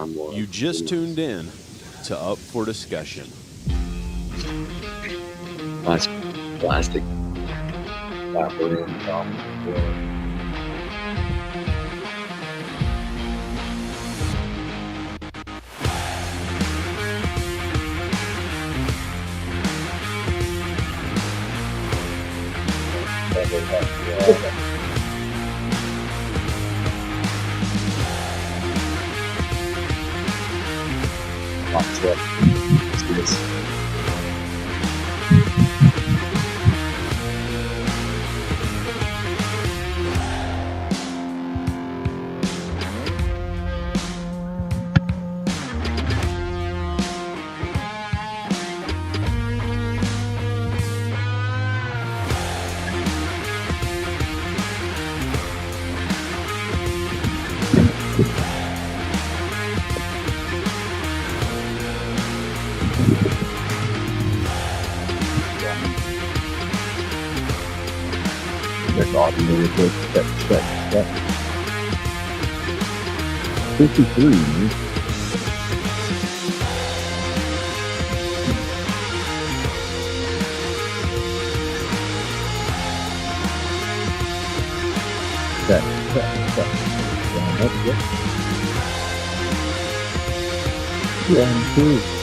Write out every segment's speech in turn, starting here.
time was. You just tuned in to Up for Discussion. Nice plastic flapper in top. Lots of this. Check audio real quick. Check. 53. Check. Yeah, that's good. 1, 2.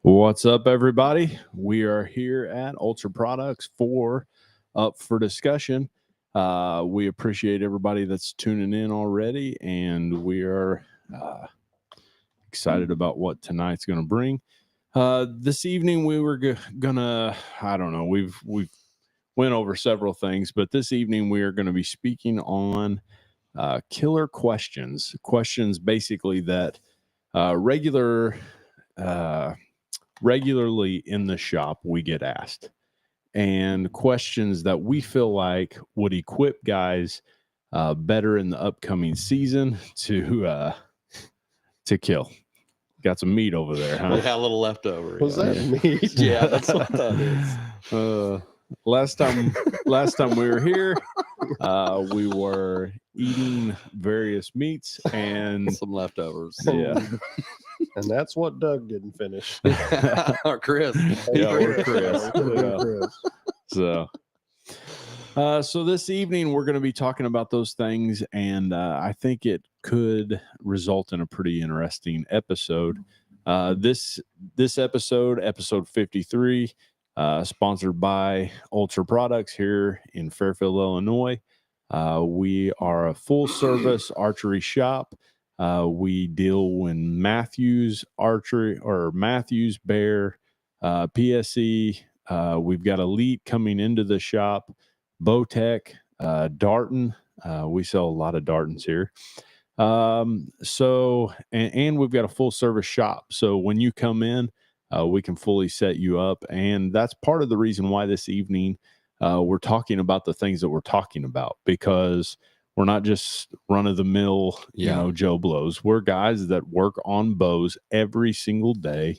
What's up, everybody? We are here at Ultra Products for Up for Discussion. We appreciate everybody that's tuning in already, and we are excited about what tonight's going to bring. This evening, we were gonna, I don't know, we've went over several things, but this evening we are going to be speaking on killer questions basically that regularly in the shop we get asked, and questions that we feel like would equip guys better in the upcoming season to kill. Got some meat over there, huh? Yeah, a little leftover. Was that meat? Yeah, that's what that is. Last time we were here, we were eating various meats and Some leftovers. yeah. And that's what Doug didn't finish. Or Chris. Yeah, or Chris. Yeah. Chris. So this evening we're going to be talking about those things, and I think it could result in a pretty interesting episode. This episode 53, sponsored by Ultra Products here in Fairfield, Illinois. We are a full-service archery shop. We deal in Matthews Archery or Matthews Bear, PSE. We've got Elite coming into the shop, Bowtech, Darton. We sell a lot of Dartons here. So we've got a full service shop. So when you come in, we can fully set you up. And that's part of the reason why this evening we're talking about the things that we're talking about, because we're not just run of the mill, Joe Blows. We're guys that work on bows every single day,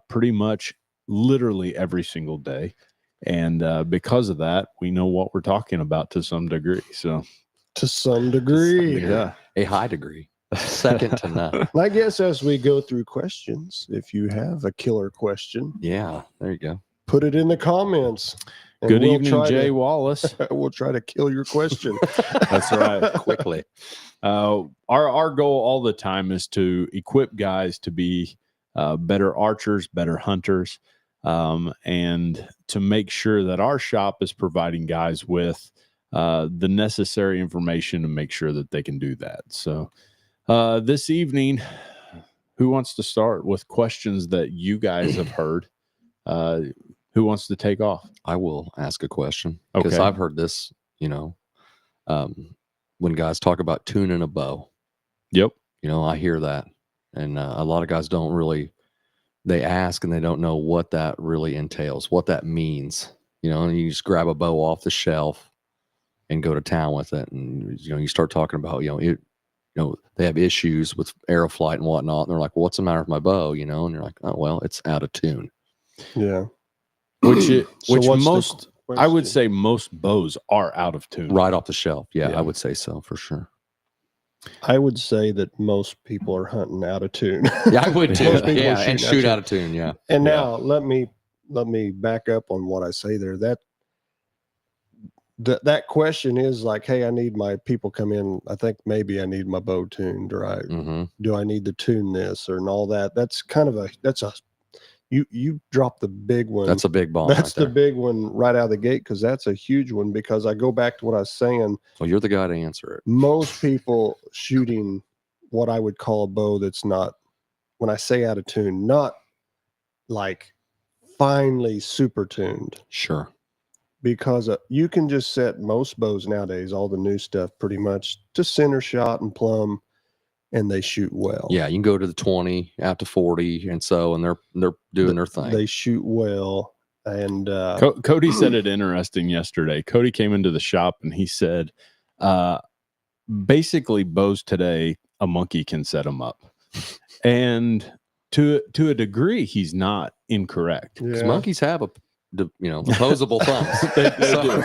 pretty much literally every single day. And because of that, we know what we're talking about to some degree. So To some degree. yeah. A high degree. Second to none. And I guess as we go through questions, if you have a killer question, Yeah, there you go. put it in the comments. and Good we'll evening, try Jay to- Wallace. We'll try to kill your question. That's right. Quickly. Our goal all the time is to equip guys to be better archers, better hunters, and to make sure that our shop is providing guys with the necessary information to make sure that they can do that. So this evening, who wants to start with questions that you guys have heard? Who wants to take off? I will ask a question because Okay. I've heard this, when guys talk about tuning a bow, Yep. I hear that. And a lot of guys don't really, they ask and they don't know what that really entails, what that means, and you just grab a bow off the shelf and go to town with it. And, you start talking about, they have issues with aeroflight and whatnot. And they're like, well, what's the matter with my bow? And you're like, oh, well, it's out of tune. Yeah. Which So what's the most, I would question? say most bows are out of tune. Right off the shelf. Yeah, Yeah. I would say so for sure. I would say that most people are hunting out of tune. Yeah, I would too. Most people Yeah, are and shooting shoot out of tune. Yeah. And Yeah. now let me back up on what I say there. That question is like, hey, I need my people come in. I think maybe I need my bow tuned, right? Mm-hmm. Do I need to tune this and all that? That's kind of you drop the big one. That's a big bomb. That's right the big one right out of the gate, because that's a huge one. Because I go back to what I was saying. So you're the guy to answer it. Most people shooting what I would call a bow that's not, when I say out of tune, not like finely super tuned. Sure. Because you can just set most bows nowadays, all the new stuff, pretty much to center shot and plumb, and they shoot well. Yeah, you can go to the 20 out to 40, and they're doing their thing. They shoot well, and Cody said it interesting yesterday. Cody came into the shop and he said, basically bows today, a monkey can set them up. And to a degree, he's not incorrect. 'Cause yeah. monkeys have opposable thumbs. They So- do.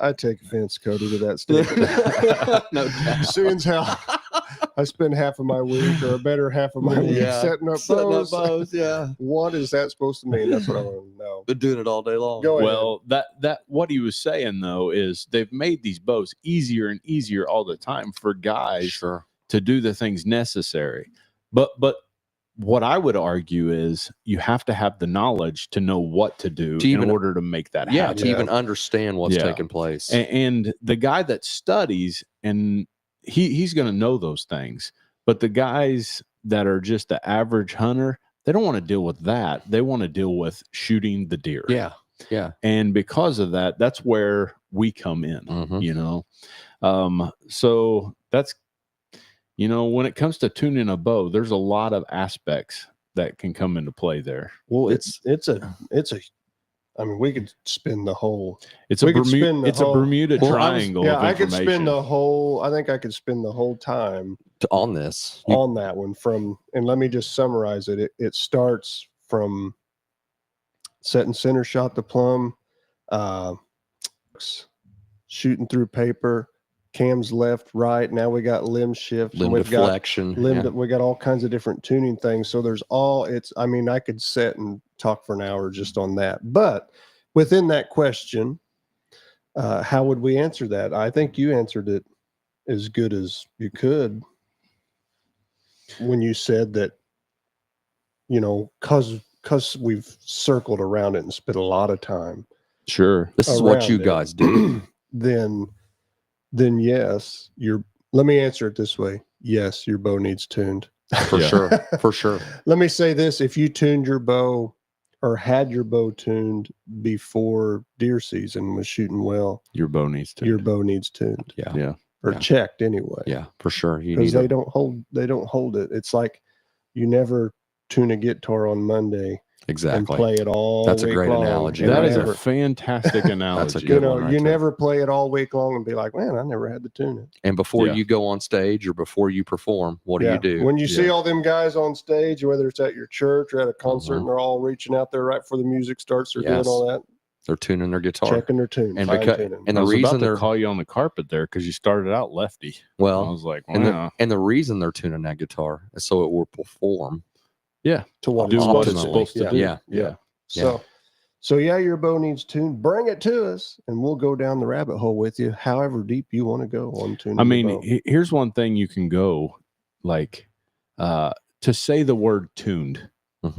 I take offense, Cody, to that statement. No doubt. Seeing how I spend half of my week or a better half of my week Yeah. setting up bows. Yeah. What is that supposed to mean? That's what I want to know. Been doing it all day long. Go ahead. Well, that what he was saying though is they've made these bows easier and easier all the time for guys Sure. to do the things necessary. But what I would argue is you have to have the knowledge to know what to do in order to make that happen. To even understand what's taking place. And the guy that studies, and he's going to know those things. But the guys that are just the average hunter, they don't want to deal with that. They want to deal with shooting the deer. Yeah. Yeah. And because of that, that's where we come in, you know? So that's, you know, when it comes to tuning a bow, there's a lot of aspects that can come into play there. Well, it's a, I mean, we could spend the whole. It's a Bermuda Triangle. I could spend the whole. I think I could spend the whole time on this on that one. And let me just summarize it. It starts from setting center shot the plumb, shooting through paper, cams left, right. Now we got limb shift, limb deflection. We got all kinds of different tuning things. So there's I mean, I could sit and talk for an hour just on that. But within that question, how would we answer that? I think you answered it as good as you could when you said that, you know, because we've circled around it and spent a lot of time. Sure. This is what you guys do. Then yes, let me answer it this way. Yes, your bow needs tuned. For sure. For sure. Let me say this. If you tuned your bow or had your bow tuned before deer season, was shooting well, your bow needs tuned. Your bow needs tuned. Yeah. Yeah. Or checked anyway. Yeah, for sure. Because they don't hold it. It's like you never tune a guitar on Monday. Exactly. And play it all. That's a great long. analogy. That is a fantastic analogy. That's a good one. Right you there. never play it all week long and be like, man, I never had to tune it. And before you go on stage or before you perform, what do you do? When you see all them guys on stage, whether it's at your church or at a concert, and they're all reaching out there right before the music starts, they're doing all that. They're tuning their guitar, checking their tune, and the reason they're call you on the carpet there because you started out lefty. Well, I was like, wow. and the reason they're tuning that guitar is so it will perform. Yeah, to what it's supposed to do. Yeah. So your bow needs tuned. Bring it to us, and we'll go down the rabbit hole with you, however deep you want to go on tuning. I mean, here's one thing you can go, like, to say the word tuned.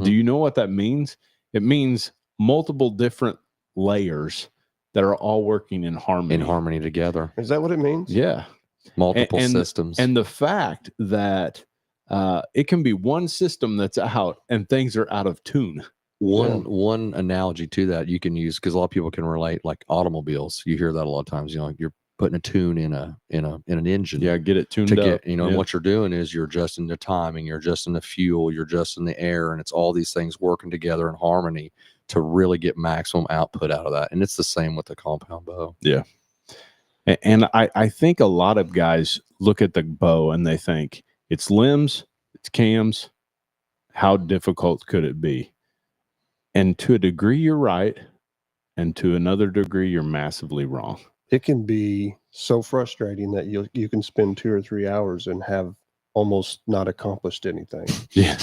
Do you know what that means? It means multiple different layers that are all working in harmony. Together. Is that what it means? Yeah. Multiple systems. And the fact that it can be one system that's out and things are out of tune. One analogy to that you can use, because a lot of people can relate, like automobiles. You hear that a lot of times. You know, you're putting a tune in an engine. Yeah, get it tuned up. And what you're doing is you're adjusting the timing, you're adjusting the fuel, you're adjusting the air, and it's all these things working together in harmony to really get maximum output out of that. And it's the same with the compound bow. Yeah. And I think a lot of guys look at the bow and they think it's limbs, it's cams. How difficult could it be? And to a degree, you're right. And to another degree, you're massively wrong. It can be so frustrating that you can spend 2 or 3 hours and have almost not accomplished anything. Yeah,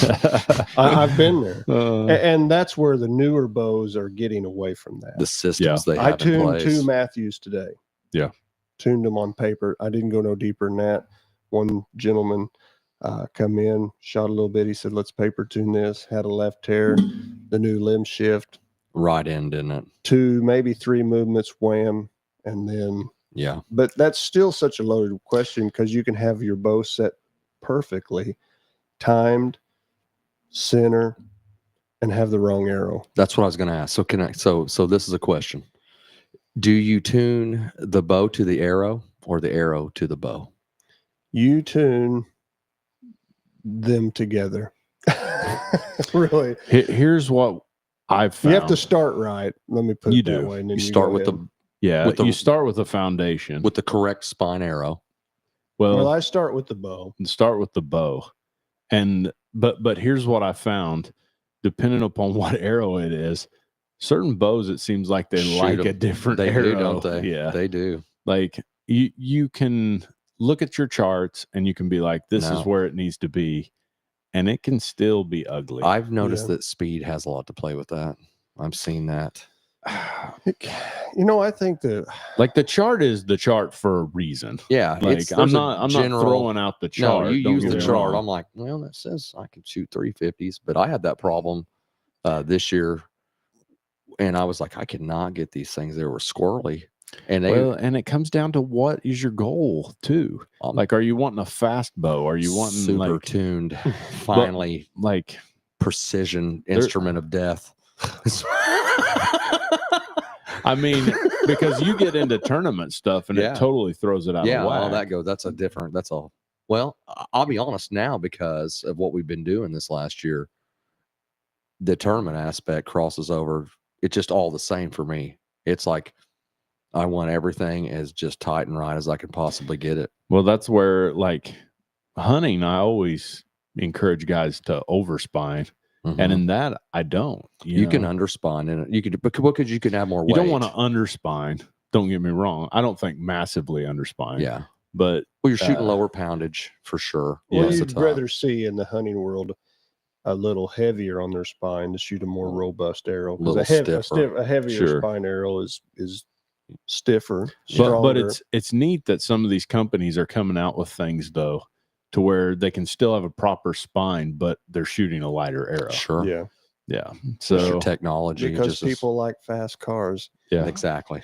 I've been there. And that's where the newer bows are getting away from that. The systems they have I tuned in place. 2 Matthews today. Yeah. Tuned them on paper. I didn't go no deeper than that. One gentleman come in, shot a little bit. He said, let's paper tune this. Had a left tear, the new limb shift. Right end in it. 2, maybe 3 movements, wham. And then, but that's still such a loaded question, because you can have your bow set perfectly timed, center, and have the wrong arrow. That's what I was going to ask. So this is a question. Do you tune the bow to the arrow or the arrow to the bow? You tune them together. Really. Here's what I've found. You have to start right. Let me put it that way. And then you start with you start with the foundation. With the correct spine arrow. Well, I start with the bow. Start with the bow. And but here's what I found. Depending upon what arrow it is, certain bows, it seems like they like a different arrow. They do, don't they? Yeah. They do. Like you can look at your charts and you can be like, this is where it needs to be. And it can still be ugly. I've noticed that speed has a lot to play with that. I'm seeing that. I think that like the chart is the chart for a reason. Yeah, Like I'm there's a not general- throwing out the chart. No, you don't use get the me chart. wrong. I'm like, well, that says I can shoot 350s, but I had that problem this year, and I was like, I cannot get these things. They were squirrely, and and it comes down to what is your goal too. Like, are you wanting a fast bow? Are you wanting super like tuned, finally like precision instrument of death? I mean, because you get into tournament stuff and Yeah. it totally throws it out of whack. Well, that's all. Well, I'll be honest now, because of what we've been doing this last year, the tournament aspect crosses over. It's just all the same for me. It's like I want everything as just tight and right as I can possibly get it. Well, that's where like hunting, I always encourage guys to overspine. And in that, I don't. You know? can underspine in it. You could, because you can have more weight. You don't want to underspine. Don't get me wrong. I don't think massively underspine. Yeah. But well, you're shooting lower poundage for sure. Well, you'd rather see in the hunting world a little heavier on their spine to shoot a more robust arrow. Because a heavier spine arrow is stiffer, stronger. But it's neat that some of these companies are coming out with things though, to where they can still have a proper spine, but they're shooting a lighter arrow. Sure. Yeah. Yeah. So So technology, because people like fast cars. Yeah. Exactly.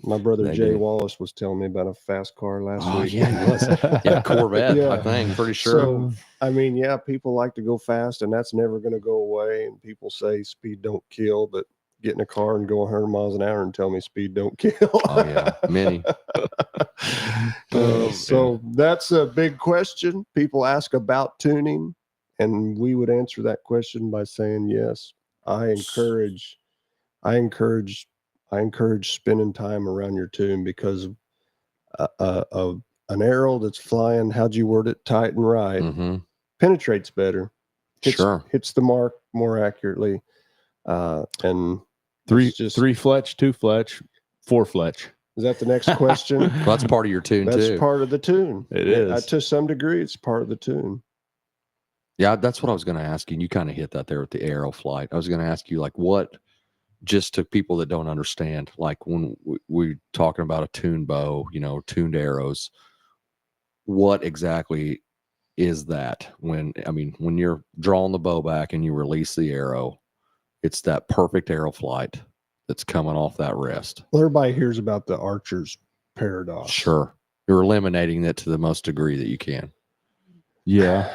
My brother Jay Wallace was telling me about a fast car last week. Yeah, he was. Yeah, Corvette, I think, pretty sure. So, I mean, yeah, people like to go fast, and that's never going to go away. And people say speed don't kill, but get in a car and go 100 miles an hour and tell me speed don't kill. Oh, yeah, many. So that's a big question. People ask about tuning, and we would answer that question by saying, yes, I encourage spending time around your tune, because of an arrow that's flying, how'd you word it, tight and right, penetrates better, hits the mark more accurately, and three fletch, two fletch, four fletch. Is that the next question? Well, that's part of your tune too. That's part of the tune. It is. To some degree, it's part of the tune. Yeah, that's what I was going to ask you. And you kind of hit that there with the arrow flight. I was going to ask you, like, what, just to people that don't understand, like when we're talking about a tuned bow, tuned arrows, what exactly is that? When you're drawing the bow back and you release the arrow, it's that perfect arrow flight that's coming off that rest. Well, everybody hears about the archer's paradox. Sure. You're eliminating it to the most degree that you can. Yeah.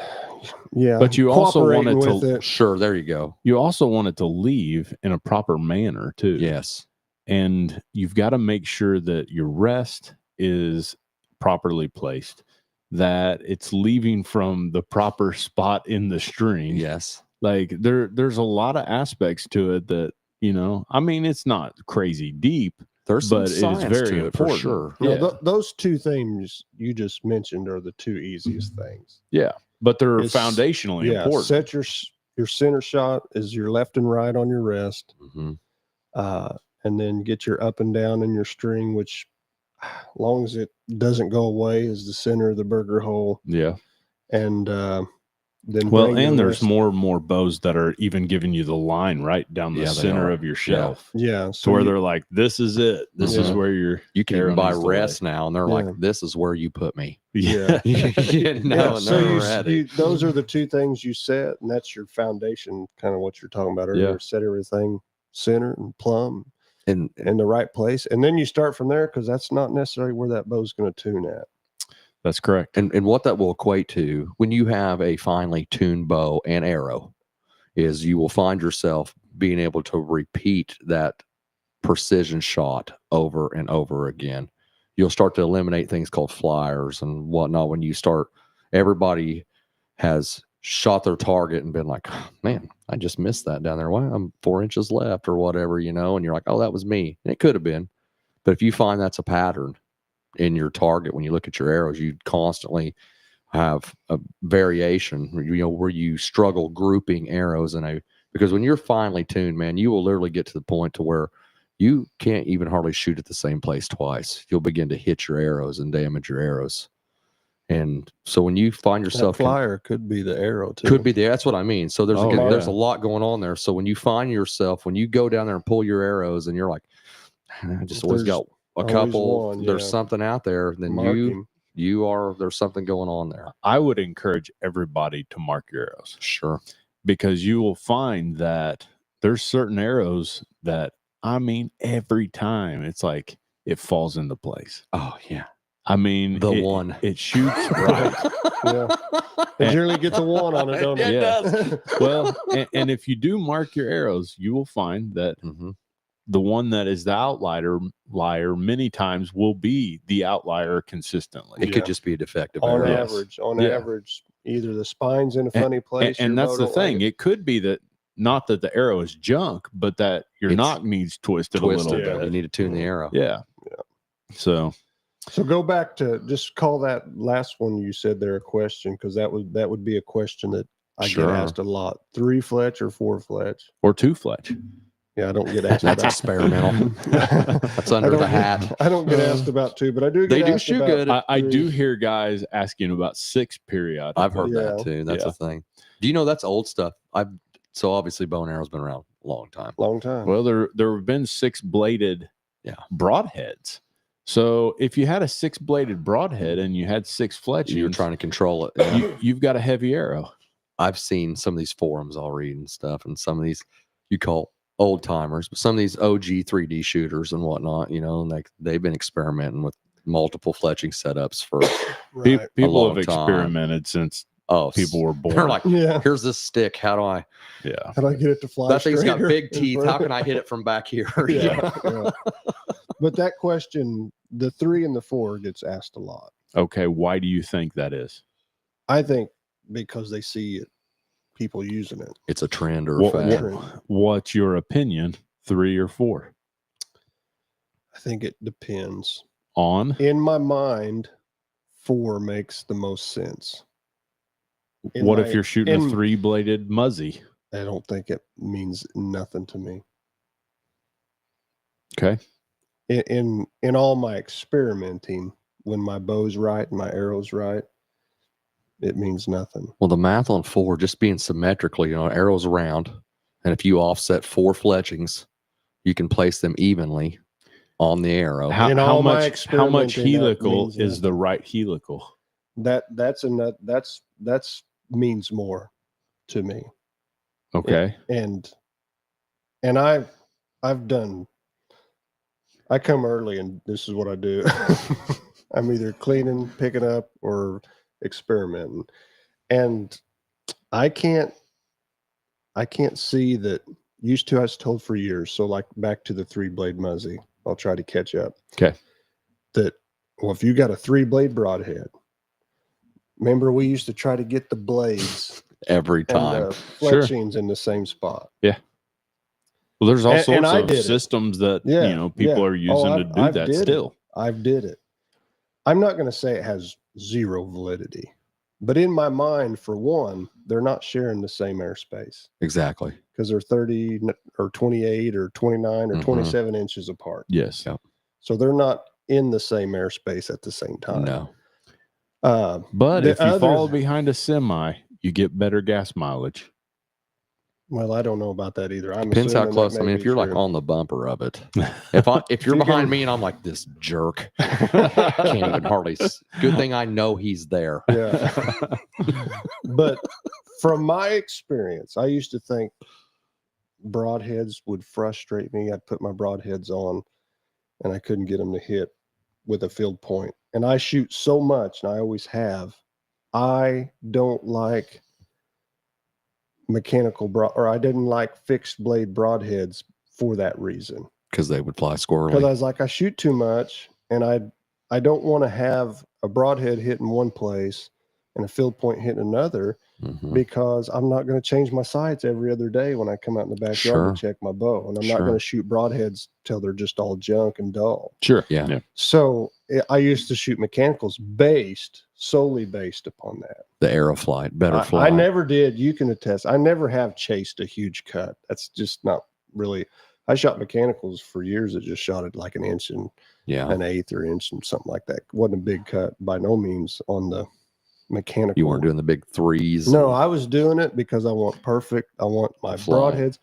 Yeah. But you also want it to, sure, there you go. You also want it to leave in a proper manner too. Yes. And you've got to make sure that your rest is properly placed, that it's leaving from the proper spot in the string. Yes. Like there's a lot of aspects to it that, it's not crazy deep. There's some but science it is very to it important. for sure. Yeah. Those two things you just mentioned are the two easiest things. Yeah. But they're foundationally important. Set your center shot is your left and right on your rest. And then get your up and down in your string, which as long as it doesn't go away, is the center of the burger hole. Yeah. And then there's more and more bows that are even giving you the line right down the center of your shelf. Yeah. So where they're like, this is it. This is where you can even buy rest now, and they're like, this is where you put me. Yeah. So those are the two things you set, and that's your foundation, kind of what you're talking about earlier. Yeah. Set everything center and plumb and in the right place. And then you start from there, because that's not necessarily where that bow's going to tune at. That's correct. And what that will equate to, when you have a finely tuned bow and arrow, is you will find yourself being able to repeat that precision shot over and over again. You'll start to eliminate things called flyers and whatnot. When you start, everybody has shot their target and been like, oh, man, I just missed that down there. Well, I'm 4 inches left or whatever, and you're like, oh, that was me. And it could have been. But if you find that's a pattern in your target, when you look at your arrows, you constantly have a variation, where you struggle grouping arrows because when you're finely tuned, man, you will literally get to the point to where you can't even hardly shoot at the same place twice. You'll begin to hit your arrows and damage your arrows. And so when you find That yourself flyer could be the arrow too. could be there. That's what I mean. So there's Oh, there's yeah. a lot going on there. So when you find yourself, when you go down there and pull your arrows, and you're like, I just always There's got a always couple. one, There's yeah. something out there. Then Mark you him. there's something going on there. I would encourage everybody to mark your arrows, Sure. because you will find that there's certain arrows that, I mean, every time it's like it falls into place. Oh yeah. I mean, The one. it shoots right. Yeah. It generally gets a one on it, don't it? Yeah. does. Well, and if you do mark your arrows, you will find that Mm-hmm. the one that is the outlier many times will be the outlier consistently. It Yeah. could just be a defective On arrow. Yes. average, either the spine's in a funny place, And your that's bow the don't like thing. it. It could be that not that the arrow is junk, but that your It's knock needs twisted a Twisted. little Yeah. bit. You need to tune the arrow. Yeah. So So go back to just call that last one you said there a question, because that would be a question that I Sure. get asked a lot. 3 fletch or 4 fletch? or two fletch. Yeah, I don't get asked. That's about experimental. That's under the hat. I don't get asked about 2, but I do. They Get do asked shoot about good. I 3. do hear guys asking about 6 period. I've heard Yeah. that too. That's Yeah. a thing. Do you know that's old stuff? So obviously bow and arrow's been around a long time. Long time. Well, there have been 6-bladed Yeah. broadheads. So if you had a 6-bladed broadhead and you had 6 fletchings, You're trying to control it. Yeah. you've got a heavy arrow. I've seen some of these forums I'll read and stuff, and some of these you call old timers, but some of these OG 3D shooters and whatnot, and they've been experimenting with multiple fletching setups for Right. People long have time. experimented since people were born. They're like, Yeah. here's this stick. How do I? yeah. How do I get it to fly? That thing's got straighter big in teeth. front? How can I hit it from back here? Yeah. Yeah. But that question, the 3 and the 4, gets asked a lot. Okay. Why do you think that is? I think because they see it, people using it. It's a trend or a What- fad. What's your opinion? 3 or 4? I think it depends. On In my mind, 4 makes the most sense. In what my- if you're shooting a in- 3-bladed muzzy? I don't think it means nothing to me. Okay. In all my experimenting, when my bow's right and my arrow's right, it means nothing. Well, the math on 4, just being symmetrically, arrows round, and if you offset 4 fletchings, you can place them evenly on the arrow. In How all my much experimenting, that helical means is the right helical? That's means more to me. Okay. And I come early, and this is what I do. I'm either cleaning, picking up, or experimenting. And I can't see that. Used to, I was told for years. So like back to the 3-blade muzzy, I'll try to catch up. Okay. That, well, if you got a 3-blade broadhead, remember we used to try to get the blades Every and time. the Sure. fletchings in the same spot. Well, there's all And sorts I of did it. systems that Yeah, people yeah. are using to do I've that did it. still. I've did it. I'm not going to say it has zero validity, but in my mind, for one, they're not sharing the same airspace Exactly. because they're 30 or 28 or 29 or Mhm. 27 inches apart. Yes. Yep. So they're not in the same airspace at the same time. No. But The if you others- follow behind a semi, you get better gas mileage. Well, I don't know about that either. I'm Depends how assuming that close. I may mean, be if you're like true. on the bumper of it, if you're you behind can- me and I'm like this jerk, can't even hardly. Good thing I know he's there. Yeah. But from my experience, I used to think broadheads would frustrate me. I'd put my broadheads on and I couldn't get them to hit with a field point. And I shoot so much, and I always have. I don't like mechanical or I didn't like fixed blade broadheads for that reason. Because they would fly Because I squirrely. was like, I shoot too much, and I don't want to have a broadhead hitting one place and a field point hitting another, Mhm. because I'm not going to change my sights every other day when I come out in the backyard Sure. to check my bow, and I'm not Sure. going to shoot broadheads till they're just all junk and dull. Sure. Yeah. So I used to shoot mechanicals solely based upon that. The arrow flight, better fly. I never did. You can attest. I never have chased a huge cut. That's just not really. I shot mechanicals for years that just shot it like an inch and Yeah. an eighth or inch and something like that. Wasn't a big cut by no means on the mechanical. You weren't doing the big threes. No, I was doing it because I want perfect. I want my Fly. broadheads.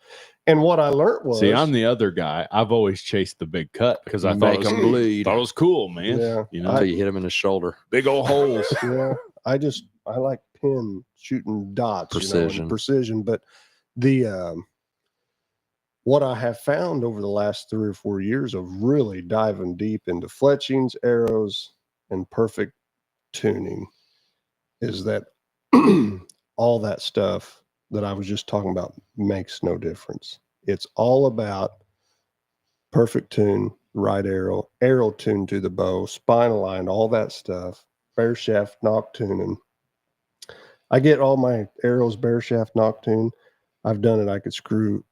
And what I learned was, See, I'm the other guy. I've always chased the big cut because I thought Make it was, 'em bleed. thought it was cool, man. Yeah. You know, Until you hit him in the shoulder. big old holes. yeah, I like pin shooting dots, Precision. and precision. But the what I have found over the last 3 or 4 years of really diving deep into fletchings, arrows, and perfect tuning is that all that stuff that I was just talking about makes no difference. It's all about perfect tune, right arrow, arrow tune to the bow, spine aligned, all that stuff, bear shaft knock tuning. I get all my arrows bear shaft knock tune. I've done it. I could screw.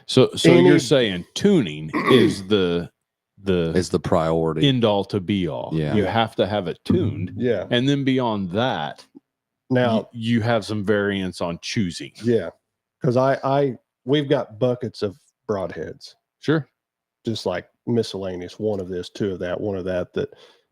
So Any- you're saying tuning is the Is the priority. end all to be all. Yeah. You have to have it tuned. Yeah. And then beyond that, Now, you have some variance on choosing. yeah, because we've got buckets of broadheads, Sure. just like miscellaneous, one of this, two of that, one of that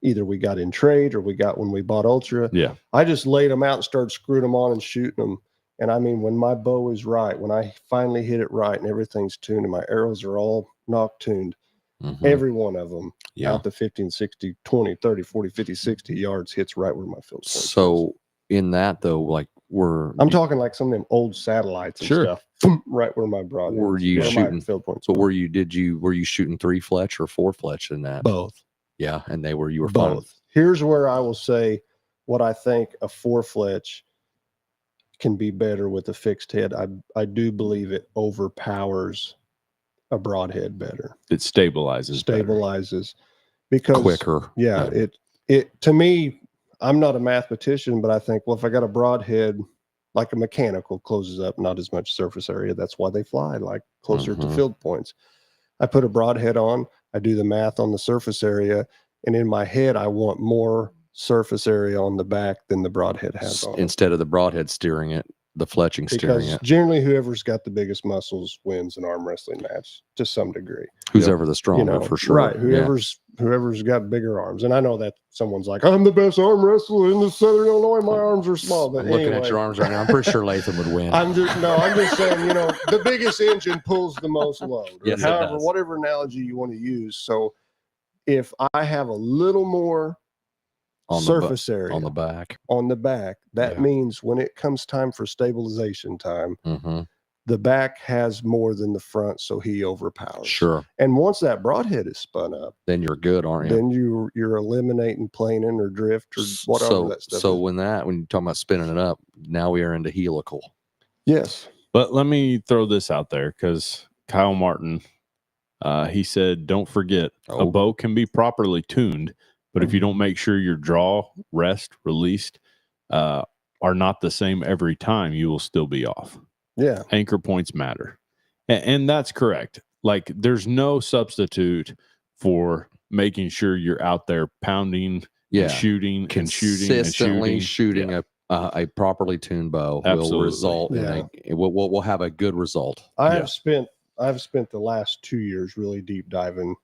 either we got in trade or we got when we bought Ultra. Yeah. I just laid them out and started screwing them on and shooting them. And I mean, when my bow is right, when I finally hit it right and everything's tuned and my arrows are all knock tuned, Mhm. every one of them Yeah. out to 15, 60, 20, 30, 40, 50, 60 yards hits right where my field point is. So in that though, like I'm talking like some of them old satellites and Sure. stuff, right where my broad Were is, you where my shooting- field points. so were you shooting 3 fletch or 4 fletch in that? both? Yeah. And you were fine. Both. Here's where I will say what I think a 4 fletch can be better with a fixed head. I do believe it overpowers a broadhead better. It stabilizes. better. Stabilizes because Quicker. Yeah, it to me, I'm not a mathematician, but I think, well, if I got a broadhead like a mechanical closes up not as much surface area, that's why they fly like closer to Mhm. field points. I put a broadhead on, I do the math on the surface area, and in my head, I want more surface area on the back than the broadhead has on it. Instead of the broadhead steering it, the fletching steering Because it. generally, whoever's got the biggest muscles wins an arm wrestling match to some degree. Who's ever the stronger for sure. Right. Yeah. Whoever's got bigger arms. And I know that someone's like, I'm the best arm wrestler in the Southern Illinois. My arms are small. But I'm looking anyway, at your arms right now. I'm pretty sure Latham would win. I'm just saying, the biggest engine pulls the most load. Or Yes, it however, does. whatever analogy you want to use. So if I have a little more On the surface area on the back. on the back, that Yeah. means when it comes time for stabilization time, Hmm. the back has more than the front, so he overpowers. Sure. And once that broadhead is spun up, Then you're good, aren't you? then you're eliminating planing or drift or whatever that stuff So is. when you're talking about spinning it up, now we are into helical. Yes. But let me throw this out there because Kyle Martin, he said, don't forget a Oh. bow can be properly tuned, but if you don't make sure your draw, rest, released are not the same every time, you will still be off. Yeah. Anchor points matter. And that's correct. Like there's no substitute for making sure you're out there pounding, Yeah. and shooting and shooting and Consistently shooting. shooting a properly tuned bow will Absolutely. result in we'll have a good result. I've spent the last 2 years really deep diving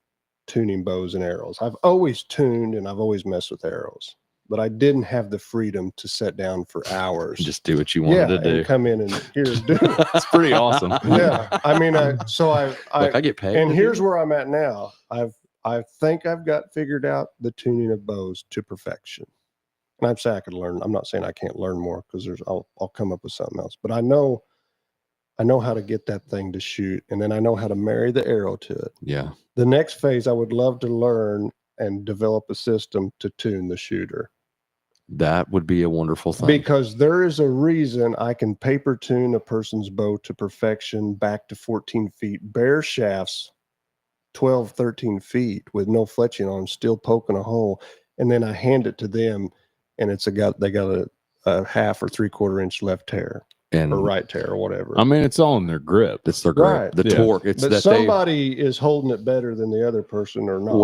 tuning bows and arrows. I've always tuned and I've always messed with arrows, but I didn't have the freedom to sit down for hours. Just do what you wanted to do. and come in and here do. It's pretty awesome. Yeah. I mean, I Look, I get paid. and to here's do where I'm at now. I think I've got figured out the tuning of bows to perfection. And I'd say I could learn. I'm not saying I can't learn more because I'll come up with something else. But I know how to get that thing to shoot, and then I know how to marry the arrow to it. it. Yeah. The next phase, I would love to learn and develop a system to tune the shooter. That would be a wonderful thing. Because there is a reason I can paper tune a person's bow to perfection back to 14 feet, bare shafts, 12, 13 feet with no fletching on, still poking a hole. And then I hand it to them and they got a half or 3/4 inch left tear and or right tear or whatever. I mean, it's all in their grip. it's their grip, Right. the Yeah. torque. It's but that somebody is holding it better than the other person or not.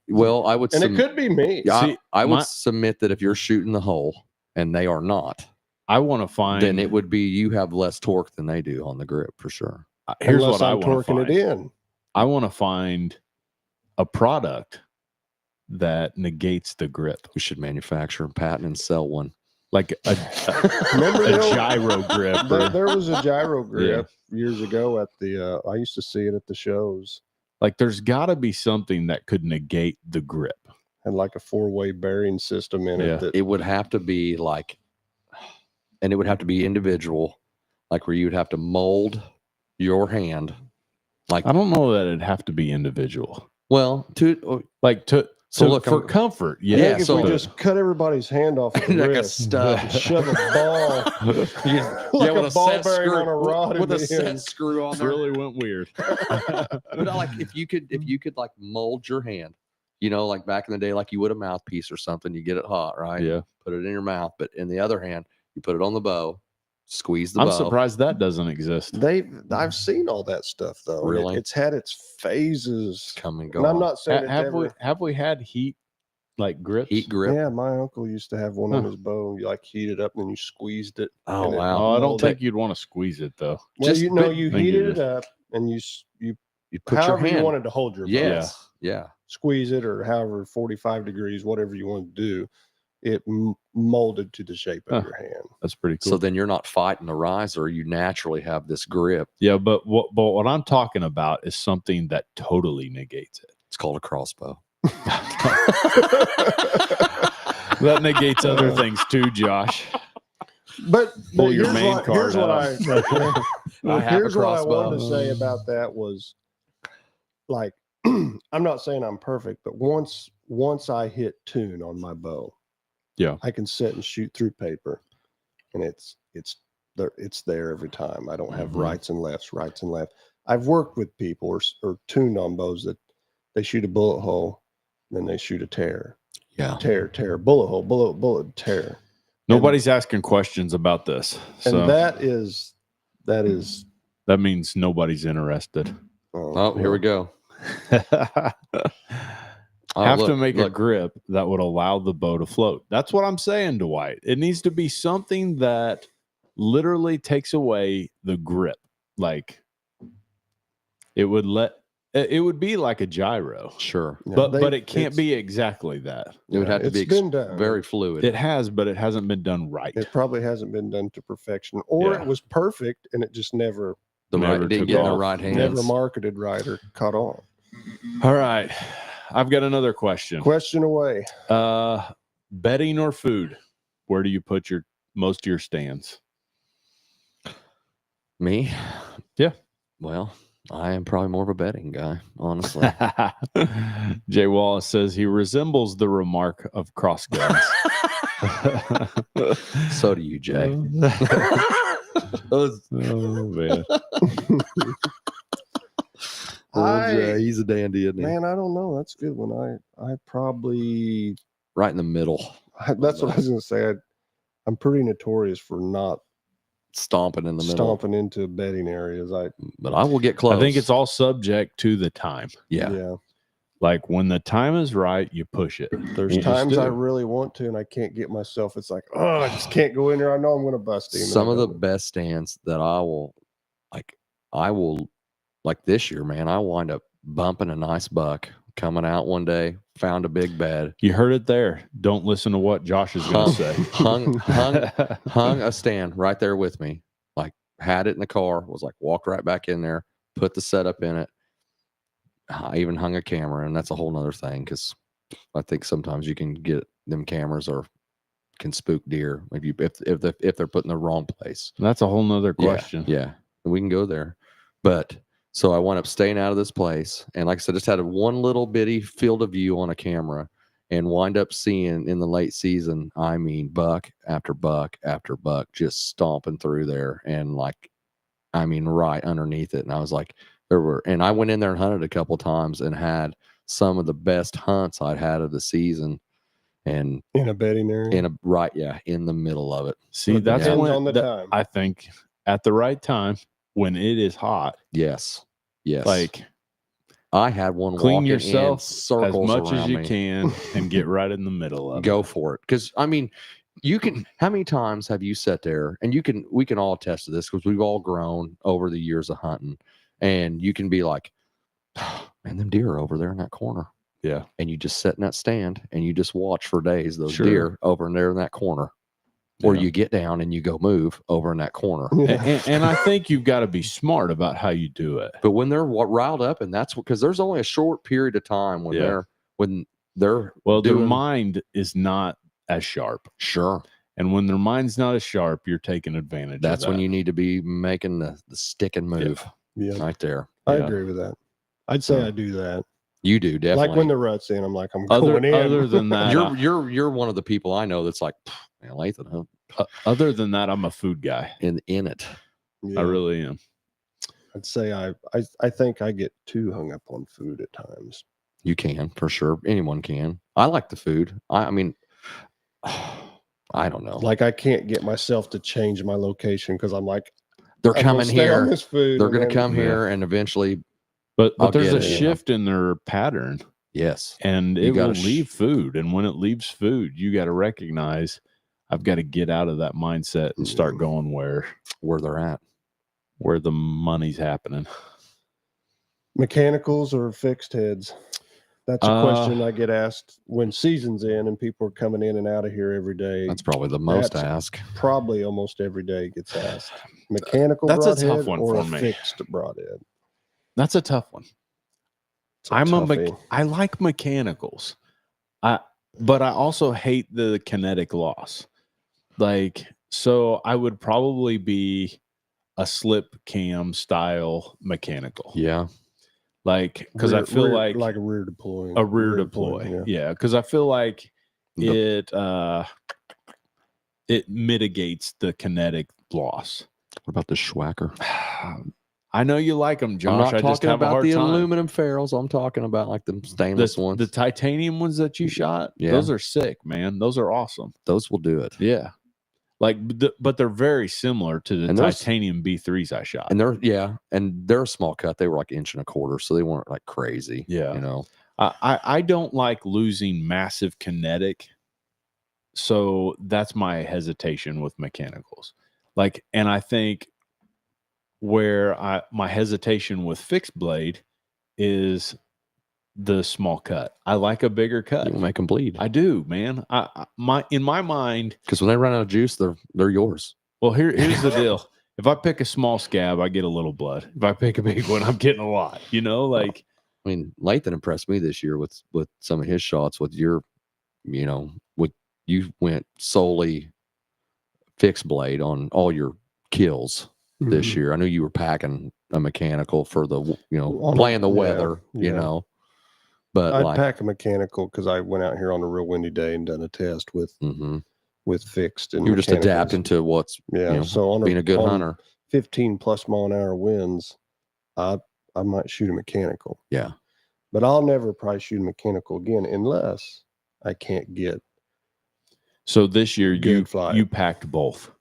well, I would and it submit, could be me. yeah, See, I would my- submit that if you're shooting the hole and they are not, I want to find. then it would be you have less torque than they do on the grip for sure. Here's Unless what I I'm want to torquing find. it in. I want to find a product that negates the grip, We should manufacture and patent and sell one. like Remember a the old- gyro grip. There was a gyro grip years ago at the. I used to see it at the shows. Like there's got to be something that could negate the grip. Had like a 4-way bearing system in Yeah. it. That It would have to be like, and it would have to be individual, like where you'd have to mold your hand. Like, I don't know that it'd have to be individual. well, to Like So to- look, for I'm- comfort. I Yeah. think if so- we just cut everybody's hand off at the like a wrist, stud. shove a ball, like a ball bearing on a rod with in a the set end. screw on It there. really went weird. But like if you could like mold your hand, like back in the day, like you would a mouthpiece or something, you get it hot, right? Yeah. Put it in your mouth, but in the other hand, you put it on the bow, squeeze the I'm bow. surprised that doesn't exist. I've seen all that stuff though. and Really? it's had its phases. Come and go. And I'm on. not saying it's Have we had heat like grips? Heat grip. Yeah, my uncle used to have one on his bow. You like heat it up and then you squeezed it. Oh and it- wow. Oh, I don't mold think you'd want to squeeze it though. Well, Just you know, bit- you Thank heated goodness. it up and you You put your however hand. you wanted to hold your bow. Yes. Yeah. Squeeze it or however 45 degrees, whatever you want to do. It molded to the shape of Huh. your hand. That's pretty cool. So then you're not fighting the riser. You naturally have this grip. yeah, but what I'm talking about is something that totally negates it. It's called a crossbow. That negates other things too, Josh. But Pull your here's main what, card here's what out. I have a here's what I wanted to crossbow. say about that was like I'm not saying I'm perfect, but once I hit tune on my bow, Yeah. I can sit and shoot through paper, and it's there every time. I don't have Mhm. rights and lefts. I've worked with people or tuned on bows that they shoot a bullet hole, then they shoot a tear, Yeah. bullet hole, bullet, tear. Nobody's asking questions about this. So And that is that means nobody's interested. Oh, here we go. Oh, Have to look, make a look. grip that would allow the bow to float. That's what I'm saying, Dwight. It needs to be something that literally takes away the grip. Like it would be like a gyro. Sure. Yeah, But it can't be exactly that. It would have to it's be been done. very fluid. It has, but it hasn't been done right. It probably hasn't been done to perfection, or Yeah. it was perfect and it just never the right never didn't took get in the off. right hands. never marketed right or caught on. All right. I've got another question. Question away. Bedding or food? Where do you put most of your stands? Me? Yeah. Well, I am probably more of a betting guy, honestly. Jay Wallace says he resembles the remark of cross guns. So do you, Jay. Oh man. Jay, he's a dandy, isn't he? Man, I don't know. That's a good one. I probably Right in the middle, that's what I was gonna say. I'm pretty notorious for not stomping in the middle. stomping into bedding areas. But I will get close. I think it's all subject to the time. yeah. Like when the time is right, you push it. There's You just times do. I really want to, and I can't get myself. It's like, oh, I just can't go in there. I know I'm going to bust him. Some of the best stands that I will like this year, man. I wind up bumping a nice buck coming out one day, found a big bed, You heard it there. Don't listen to what Josh is going to say. hung a stand right there with me, like had it in the car, was like walked right back in there, put the setup in it. I even hung a camera, and that's a whole nother thing because I think sometimes you can get them cameras or can spook deer if they're put in the wrong place. That's a whole nother Yeah, question. Yeah, and we can go there. But so I wound up staying out of this place, and like I said, just had one little bitty field of view on a camera, and wind up seeing in the late season, I mean, buck after buck after buck, just stomping through there, and like, I mean, right underneath it, and I was like, and I went in there and hunted a couple times, and had some of the best hunts I'd had of the season, and in a bedding area. in the middle of it. See, that's Depends when on the time. I think at the right time when it is hot, Yes. like I had one clean walking yourself in circles as much as around you me. can and get right in the middle of Go it. for it, because I mean, you can. How many times have you sat there, and we can all attest to this because we've all grown over the years of hunting, and you can be like, Man, them deer are over there in that corner. Yeah. And you just sit in that stand and you just watch for days those Sure. deer over in there in that corner. Or Yeah. you get down and you go move over in that corner. And I think you've got to be smart about how you do it. But when they're riled up, and that's because there's only a short period of time when Yeah. they're Well, their doing, mind is not as sharp. sure. And when their mind's not as sharp, you're taking advantage That's of that. when you need to be making the stick and move Yeah, right there. I Yeah. agree with that. I'd say Yeah. I do that. You do definitely. Like when the rut's in, I'm like, I'm Other going in. other than that, you're one of the people I know that's like, man, Lathan, huh? other than that, I'm a food guy. in it. Yeah, I really am. I'd say I think I get too hung up on food at times. You can for sure. Anyone can. I like the food. I mean, I don't know. Like I can't get myself to change my location because I'm like, They're I'm gonna coming stay on here. this food, They're and going to then- come here, and eventually, But I'll there's get a it, yeah. shift in their pattern, yes, and You it will gotta leave food. And when it leaves food, you got to recognize I've got to get out of that mindset and start going where they're at. the money's happening. Mechanicals or fixed heads? That's a question I get asked when season's in and people are coming in and out of here every day. That's probably the most That's- ask. Probably almost every day gets asked. Mechanical That's a broadhead tough one or for a me. fixed broadhead? That's a tough one. It's a I toughie. like mechanicals. But I also hate the kinetic loss. Like, so I would probably be a slip cam style mechanical. Yeah, Like, because I feel like a rear deploy. a rear deploy. Yeah, because I feel like it mitigates the kinetic loss. what about the Schwacker? I know you like them, Josh. I'm not I just talking have a about hard the time. aluminum ferrules. I'm talking about like the stainless ones. The titanium ones that you shot, Yeah. those are sick, man. Those are awesome. Those will do it. Yeah. Like, but they're very similar to the And those- titanium B3s I shot. And they're a small cut. They were like 1.25 inches, so they weren't like crazy. Yeah. You know. I don't like losing massive kinetic. So that's my hesitation with mechanicals. Like, and I think where my hesitation with fixed blade is the small cut. I like a bigger cut. You will make them bleed. I do, man. In my mind, Because when they run out of juice, they're yours. well, here's the deal. If I pick a small scab, I get a little blood. If I pick a big one, I'm getting a lot. You know, like I mean, Lathan impressed me this year with some of his shots. With your, you went solely fixed blade on all your kills this Mhm. year. I knew you were packing a mechanical for the On- playing the yeah, weather. yeah. But I'd like, pack a mechanical because I went out here on a real windy day and done a test with mhm. fixed and you were just mechanicals. adapting to what's Yeah, so on being a good on hunter. 15 plus mile an hour winds, I might shoot a mechanical. Yeah. But I'll never probably shoot a mechanical again unless I can't get. so. This year Good flight. you packed both.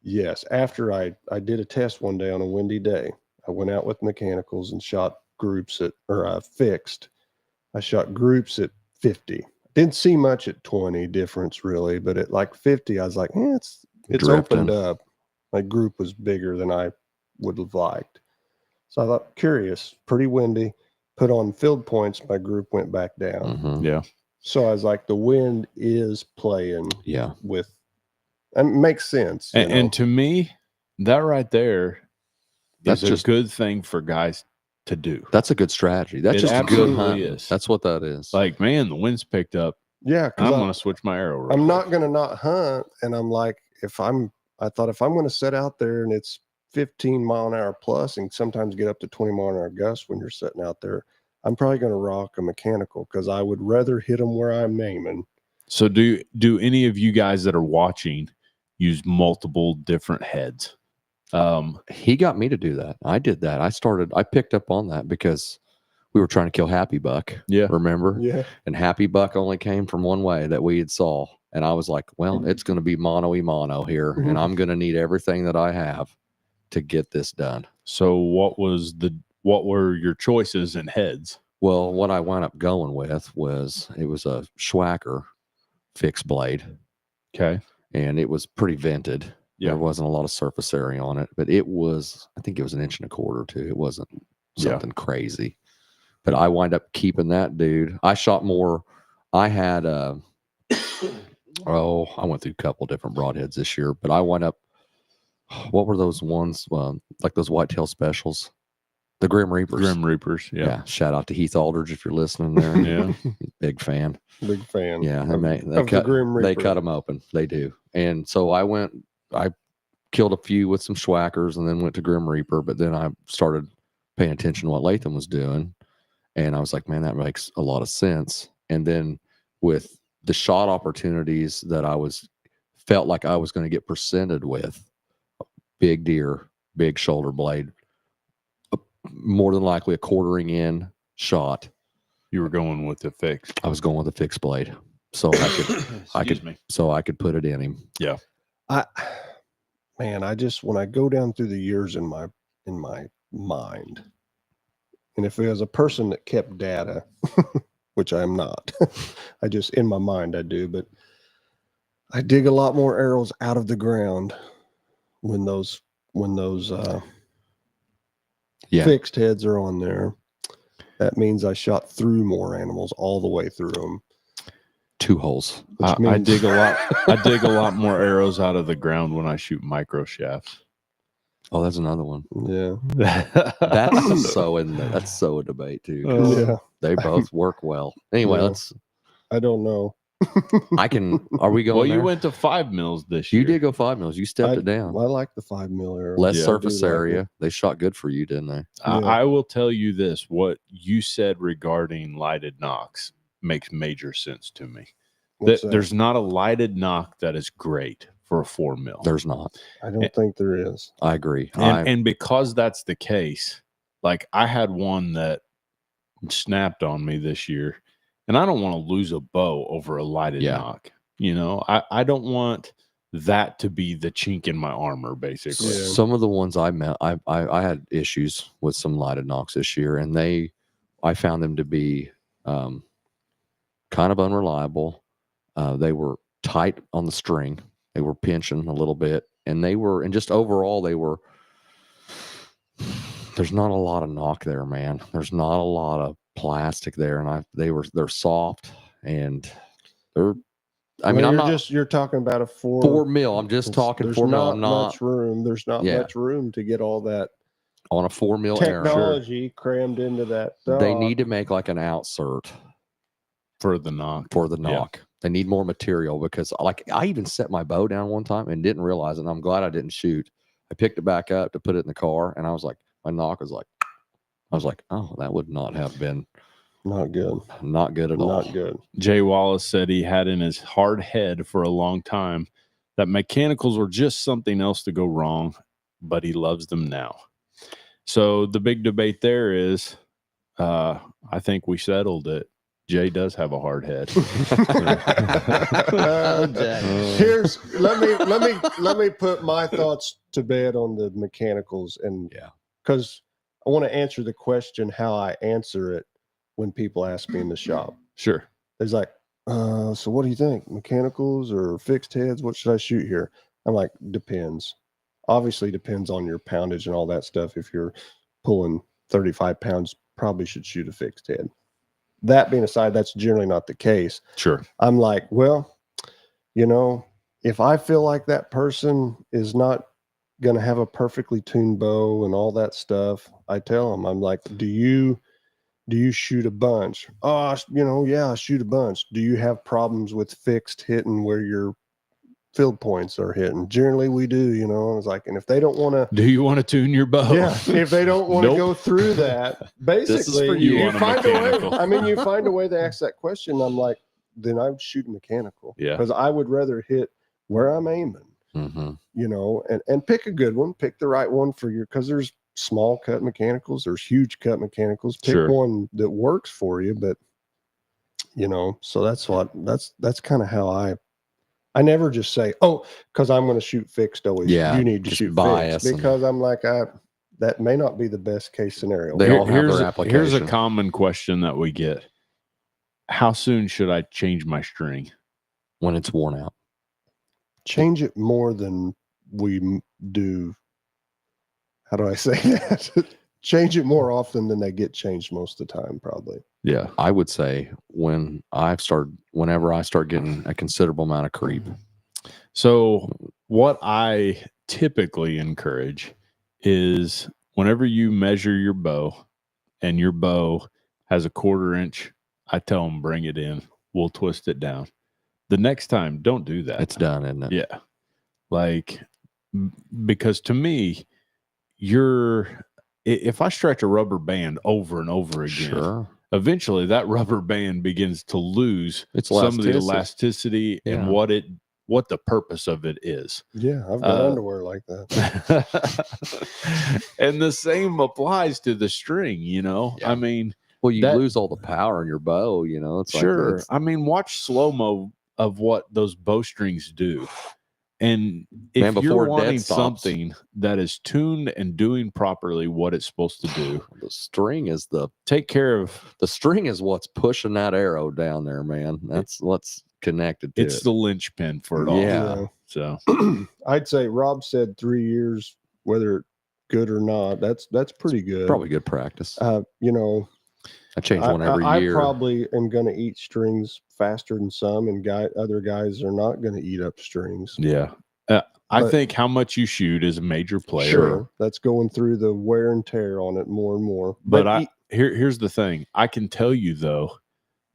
Yes, after I did a test one day on a windy day, I went out with mechanicals and shot groups fixed. I shot groups at 50. Didn't see much at 20 difference really, but at like 50, I was like, it's Drifting. opened up. My group was bigger than I would have liked. So I thought, curious, pretty windy. Put on field points, my group went back down. Mhm. Yeah. So I was like, the wind is playing Yeah. with, and it makes sense. you know? And to me, that right there That's is just- a good thing for guys to do. That's a good strategy. That's It just a good absolutely hunt. is. That's what that is. Like, man, the wind's picked up. yeah, I'm because going to switch my arrow. real I'm quick. not going to not hunt. And I'm like, I thought if I'm going to sit out there and it's 15 mile an hour plus and sometimes get up to 20 mile an hour gusts when you're sitting out there, I'm probably going to rock a mechanical because I would rather hit them where I'm aiming. So do any of you guys that are watching use multiple different heads? He got me to do that. I did that. I picked up on that because we were trying to kill Happy Buck. Yeah. Remember? Yeah. And Happy Buck only came from one way that we had saw. And I was like, well, it's going to be mono here. Mhm. And I'm going to need everything that I have to get this done. So what were your choices in heads? Well, what I wound up going with was it was a Schwacker fixed blade. Okay. And it was pretty vented. Yeah. There wasn't a lot of surface area on it, but it was, I think it was 1.25 inches too. It wasn't something crazy. But I wind up keeping that dude. I shot more. I had I went through a couple different broadheads this year, but I wound up. What were those ones like those whitetail specials? The Grim Reapers. Grim Reapers. Yeah. Shout out to Heath Aldridge if you're listening there. Yeah. Big fan. Big fan. Yeah. of, And they of cut the Grim Reaper. they cut them open. They do. And so I killed a few with some Schwackers and then went to Grim Reaper. But then I started paying attention to what Latham was doing. And I was like, man, that makes a lot of sense. And then with the shot opportunities that felt like I was going to get presented with, big deer, big shoulder blade, more than likely a quartering in shot. You were going with the fix. I was going with a fixed blade, so I could put it in him. Yeah. I just when I go down through the years in my mind, and if there's a person that kept data, which I'm not, I just in my mind I do, but I dig a lot more arrows out of the ground when those fixed heads are on there. That means I shot through more animals all the way through them. 2 holes. I dig a lot. I dig a lot more arrows out of the ground when I shoot micro shafts. Oh, that's another one. Yeah, that's so a debate too. yeah. They both work well. Anyway, Yeah. I don't know. Are we going? Well, you there? went to 5 mils this year. You did go 5 mils. You stepped it down. I like the 5 mil arrow. Less Yeah. surface I do like area. it. They shot good for you, didn't they? Yeah. I will tell you this: what you said regarding lighted knocks makes major sense to me. What's that? There's not a lighted knock that is great for a 4 mil. There's not. I don't think there is. I agree. And because that's the case, like I had one that snapped on me this year, and I don't want to lose a bow over a lighted knock. You know, I don't want that to be the chink in my armor, basically. Yeah. Some of the ones I met, I had issues with some lighted knocks this year, and I found them to be kind of unreliable. They were tight on the string. They were pinching a little bit, and just overall, there's not a lot of knock there, man. There's not a lot of plastic there, and they're soft, and they're, you're talking about a 4 mil. I'm just talking 4 mil. I'm not much room. There's not much room to get all that on a 4 mil arrow. technology crammed into that. They need to make like an outsert For the knock. They need more material because I even set my bow down one time and didn't realize it. And I'm glad I didn't shoot. I picked it back up to put it in the car, and I was like, my knock was like, oh, that would not have been Not good. not good at all. Not good. Jay Wallace said he had in his hard head for a long time that mechanicals were just something else to go wrong, but he loves them now. So the big debate there is, I think we settled it. Jay does have a hard head. Let me put my thoughts to bed on the mechanicals, and because I want to answer the question how I answer it when people ask me in the shop. Sure. There's like, so what do you think? Mechanicals or fixed heads? What should I shoot here? I'm like, depends. Obviously depends on your poundage and all that stuff. If you're pulling 35 pounds, probably should shoot a fixed head. That being aside, that's generally not the case. Sure. I'm like, well, if I feel like that person is not going to have a perfectly tuned bow and all that stuff, I tell them, I'm like, do you shoot a bunch? Oh, yeah, I shoot a bunch. Do you have problems with fixed hitting where your field points are hitting? Generally we do, I was like, and if they don't want to, do you want to tune your bow? yeah, if they don't want to go through that, basically This is for you on a find a way. mechanical. I mean, you find a way to ask that question. I'm like, then I would shoot mechanical. Yeah. Because I would rather hit where I'm aiming, and pick a good one, pick the right one for your, because there's small cut mechanicals, there's huge cut mechanicals. Pick one that works for you, but so that's kind of how I never just say, oh, because I'm going to shoot fixed always. Yeah, you need to shoot bias fixed, because I'm like, that may not be the best case scenario. They all have their application. Here's a common question that we get. How soon should I change my string? When it's worn out. Change it more than we do. How do I say that? change it more often than they get changed most of the time, probably. Yeah. I would say whenever I start getting a considerable amount of creep. So what I typically encourage is whenever you measure your bow and your bow has a 1/4 inch, I tell them bring it in. We'll twist it down. The next time, don't do that. It's done, isn't it? Yeah. Like, because to me, if I stretch a rubber band over and over again, Sure. eventually that rubber band begins to lose It's some of the elasticity. elasticity and what the purpose of it is. Yeah, I've got underwear like that. And the same applies to the string, you know. Yeah. I mean, Well, you lose all the power in your bow, you know. It's sure. Like I mean, watch slow-mo of what those bowstrings do. And if you're wanting something that is tuned and doing properly what it's supposed to do, the string is take care of the string is what's pushing that arrow down there, man. That's what's connected to it's it. the linchpin for it all. Yeah. So I'd say Rob said 3 years, whether good or not. That's pretty good. Probably good practice. You know, I change one every year. I probably am going to eat strings faster than some, and other guys are not going to eat up strings. yeah. I think how much you shoot is a major player. Sure, that's going through the wear and tear on it more and more. But here's the thing. I can tell you though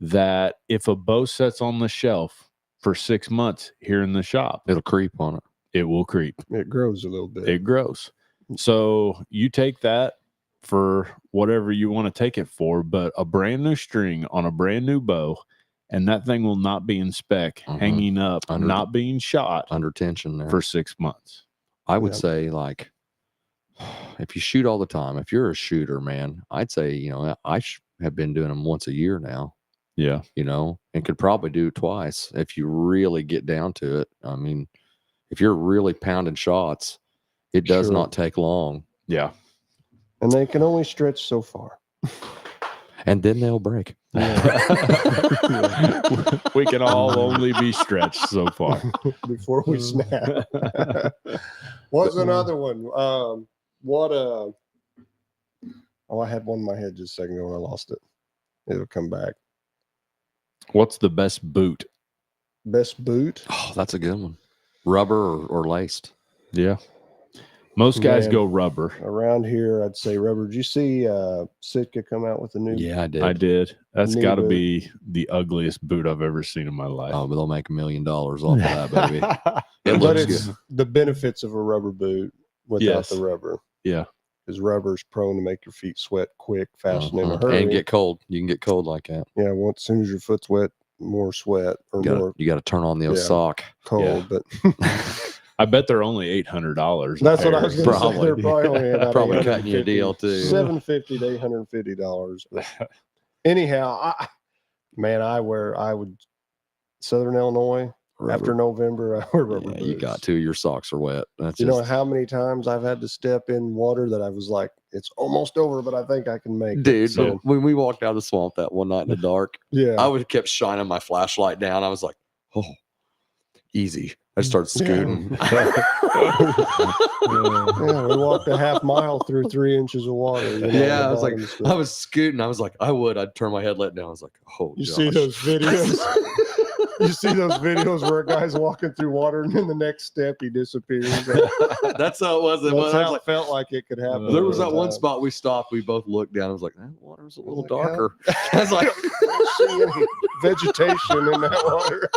that if a bow sits on the shelf for 6 months here in the shop, It'll creep on it. it will creep. It grows a little bit. It grows. So you take that for whatever you want to take it for, but a brand new string on a brand new bow, and that thing will not be in spec, hanging up, not being shot under tension there for 6 months. I would say, like, if you shoot all the time, if you're a shooter, man, I'd say, you know, I have been doing them once a year now. Yeah. You know, and could probably do it twice if you really get down to it. I mean, if you're really pounding shots, it does not take long. Yeah. And they can only stretch so far. And then they'll break. We can all only be stretched so far before we snap. What's another one? Oh, I had one in my head just a second ago and I lost it. It'll come back. What's the best boot? Best boot? Oh, that's a good one. Rubber or laced? Yeah. Most guys go rubber. Around here, I'd say rubber. Did you see Sitka come out with a new? Yeah, I did. I did. That's got to be the ugliest boot I've ever seen in my life. Oh, but they'll make $1 million off of that, baby. But it's good. The benefits of a rubber boot without the rubber. Yeah. Because rubber is prone to make your feet sweat quick, fast, and in a hurry. And get cold. You can get cold like that. Yeah, as soon as your foot's wet, more sweat or more. You got to turn on the old sock. Cold, but I bet they're only $800. That's what I was going to say. They're probably only about probably cutting you a deal too. $750 to $850. Anyhow, I would Southern Illinois rubber. After November. I wear rubber boots. You got to. Your socks are wet. That's know how many times I've had to step in water that I was like, it's almost over, but I think I can make it. Dude, so, when we walked out of the swamp that one night in the dark, I would have kept shining my flashlight down. I was like, oh, easy. I started scooting. We walked a half mile through 3 inches of water. I was like, I was scooting. I was like, I'd turn my headlight down. I was like, oh, you see those videos? You see those videos where a guy's walking through water and then the next step he disappears. That's how it was. That's how it felt like it could happen. There was that one spot we stopped. We both looked down. I was like, that water's a little darker. I was like, see any vegetation in that water.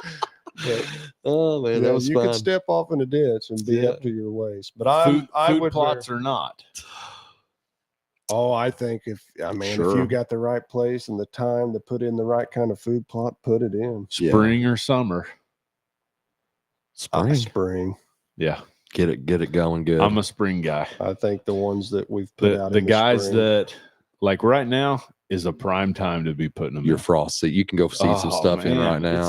But, oh man, that was you fun. could step off in a ditch and be up to your waist. But I would plots or not. Oh, I think if you got the right place and the time to put in the right kind of food plot, put it in. Spring or summer. Spring. Yeah. Get it going good. I'm a spring guy. I think the ones that we've put out the in the guys spring. that like right now is a prime time to be putting them your in. frost. So you can go see some stuff in right now.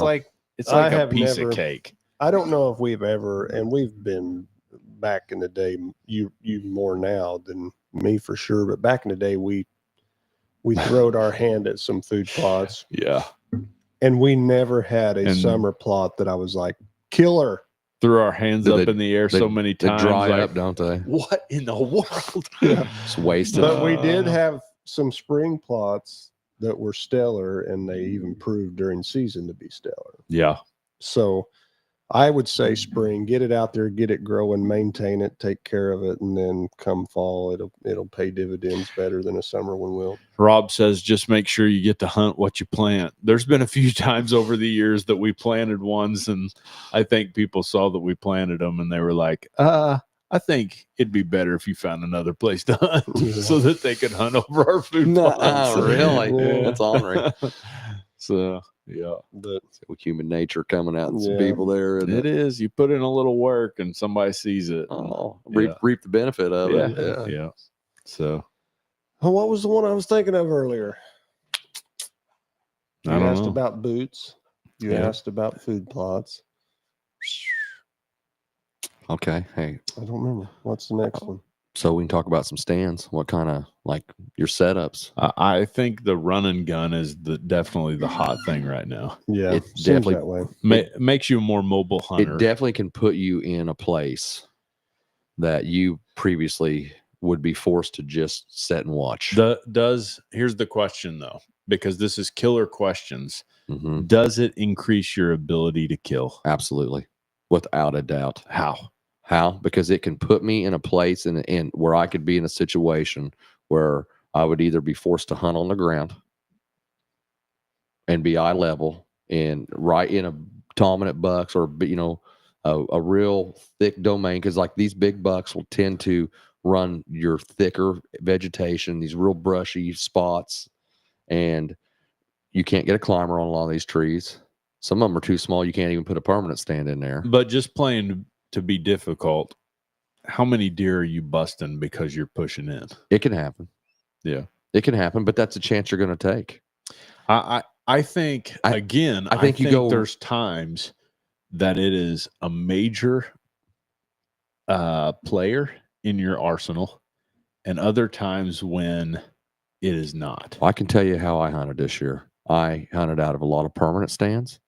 It's like a piece of cake. I don't know if we've ever, and we've been back in the day, you more now than me for sure, but back in the day we throwed our hand at some food plots. Yeah. And we never had a summer plot that I was like, killer. threw our hands They- up in the air so many They times. dry like, up, don't they? what in the world? It's wasted. But we did have some spring plots that were stellar, and they even proved during season to be stellar. Yeah. So I would say spring, get it out there, get it growing, maintain it, take care of it, and then come fall, it'll pay dividends better than a summer one will. Rob says, just make sure you get to hunt what you plant. There's been a few times over the years that we planted ones, and I think people saw that we planted them, and they were like, I think it'd be better if you found another place to hunt so that they could hunt over our food plots. Oh, really? Yeah. That's ornery. So, yeah. But With human nature coming out and some Yeah. people there. And It is. You put in a little work and somebody sees it. reap the benefit of it. Yeah. Yeah. So, oh, what was the one I was thinking of earlier? You I don't asked know. about boots. You Yeah. asked about food plots. Okay. Hey, I don't remember. What's the next one? so we can talk about some stands. What kind of like your setups? I think the run and gun is definitely the hot thing right now. Yeah, It seems definitely- that way. Makes you a more mobile hunter. It definitely can put you in a place that you previously would be forced to just sit and watch. Here's the question though, because this is killer questions. Mhm. Does it increase your ability to kill? Absolutely. Without a doubt. How? How? Because it can put me in a place in where I could be in a situation where I would either be forced to hunt on the ground and be eye level and right in a dominant bucks or a real thick domain, because like these big bucks will tend to run your thicker vegetation, these real brushy spots, and you can't get a climber on a lot of these trees. Some of them are too small. You can't even put a permanent stand in there. But just playing to be difficult, how many deer are you busting because you're pushing in? It can happen. Yeah. It can happen, but that's a chance you're going to take. I think I I think you go- there's times that it is a major player in your arsenal, and other times when it is not. I can tell you how I hunted this year. I hunted out of a lot of permanent stands.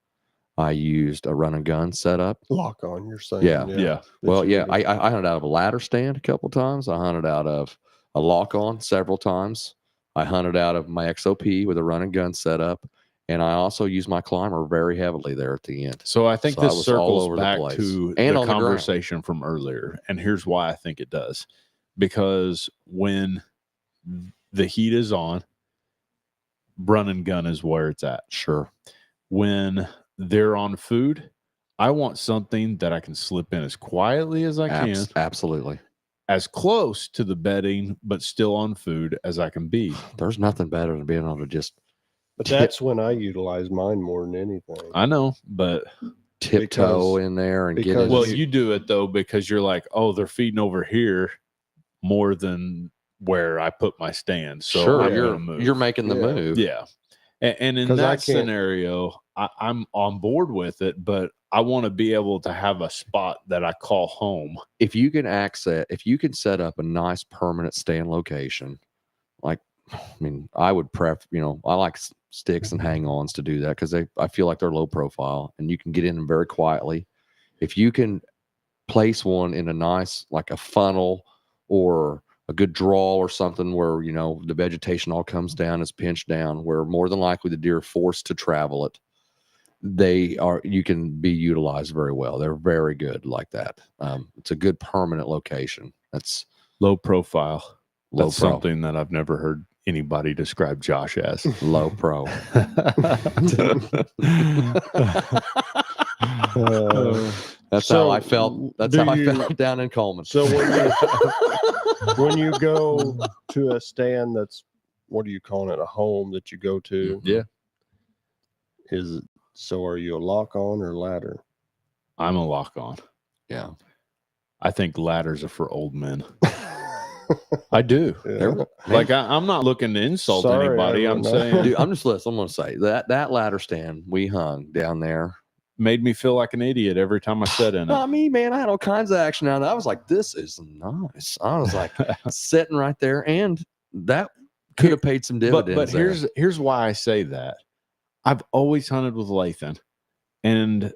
I used a run and gun setup. Lock on, you're saying. Yeah. Yeah. Well, yeah, I hunted out of a ladder stand a couple times. I hunted out of a lock on several times. I hunted out of my XOP with a run and gun setup. And I also used my climber very heavily there at the end. So I think So I this was all circles over the back place. to And the on the ground. conversation from earlier. And here's why I think it does. Because when the heat is on, run and gun is where it's at. Sure. When they're on food, I want something that I can slip in as quietly as I can, Absolutely. as close to the bedding, but still on food as I can be. There's nothing better than being able to just But that's when I utilize mine more than anything. I know, but tiptoe in there and get because- in. well, you do it though because you're like, oh, they're feeding over here more than where I put my stand. So sure, I'm gonna move. you're making the Yeah. move. Yeah. And in 'Cause I that can't- scenario, I'm on board with it, but I want to be able to have a spot that I call home. If you can set up a nice permanent stand location, like, I mean, I would I like sticks and hang-ons to do that because I feel like they're low profile and you can get in them very quietly. If you can place one in a nice, like a funnel or a good draw or something where, the vegetation all comes down, is pinched down, where more than likely the deer are forced to travel it. You can be utilized very well. They're very good like that. It's a good permanent location. That's Low profile. low That's pro. something that I've never heard anybody describe Josh as. Low pro. That's So, how I felt. That's do how I you- felt down in Coleman. So when you go to a stand that's, what do you call it, a home that you go to? Yeah. So are you a lock on or ladder? I'm a lock on. Yeah. I think ladders are for old men. I do. Yeah. Like I'm not looking to insult Sorry, anybody. I I'm don't know. saying Dude, I'm going to say that ladder stand we hung down there. made me feel like an idiot every time I sat in it. I mean, man, I had all kinds of action out of it. I was like, this is nice. I was like sitting right there, and that could have paid some dividends. But there. here's why I say that. I've always hunted with Lathan, and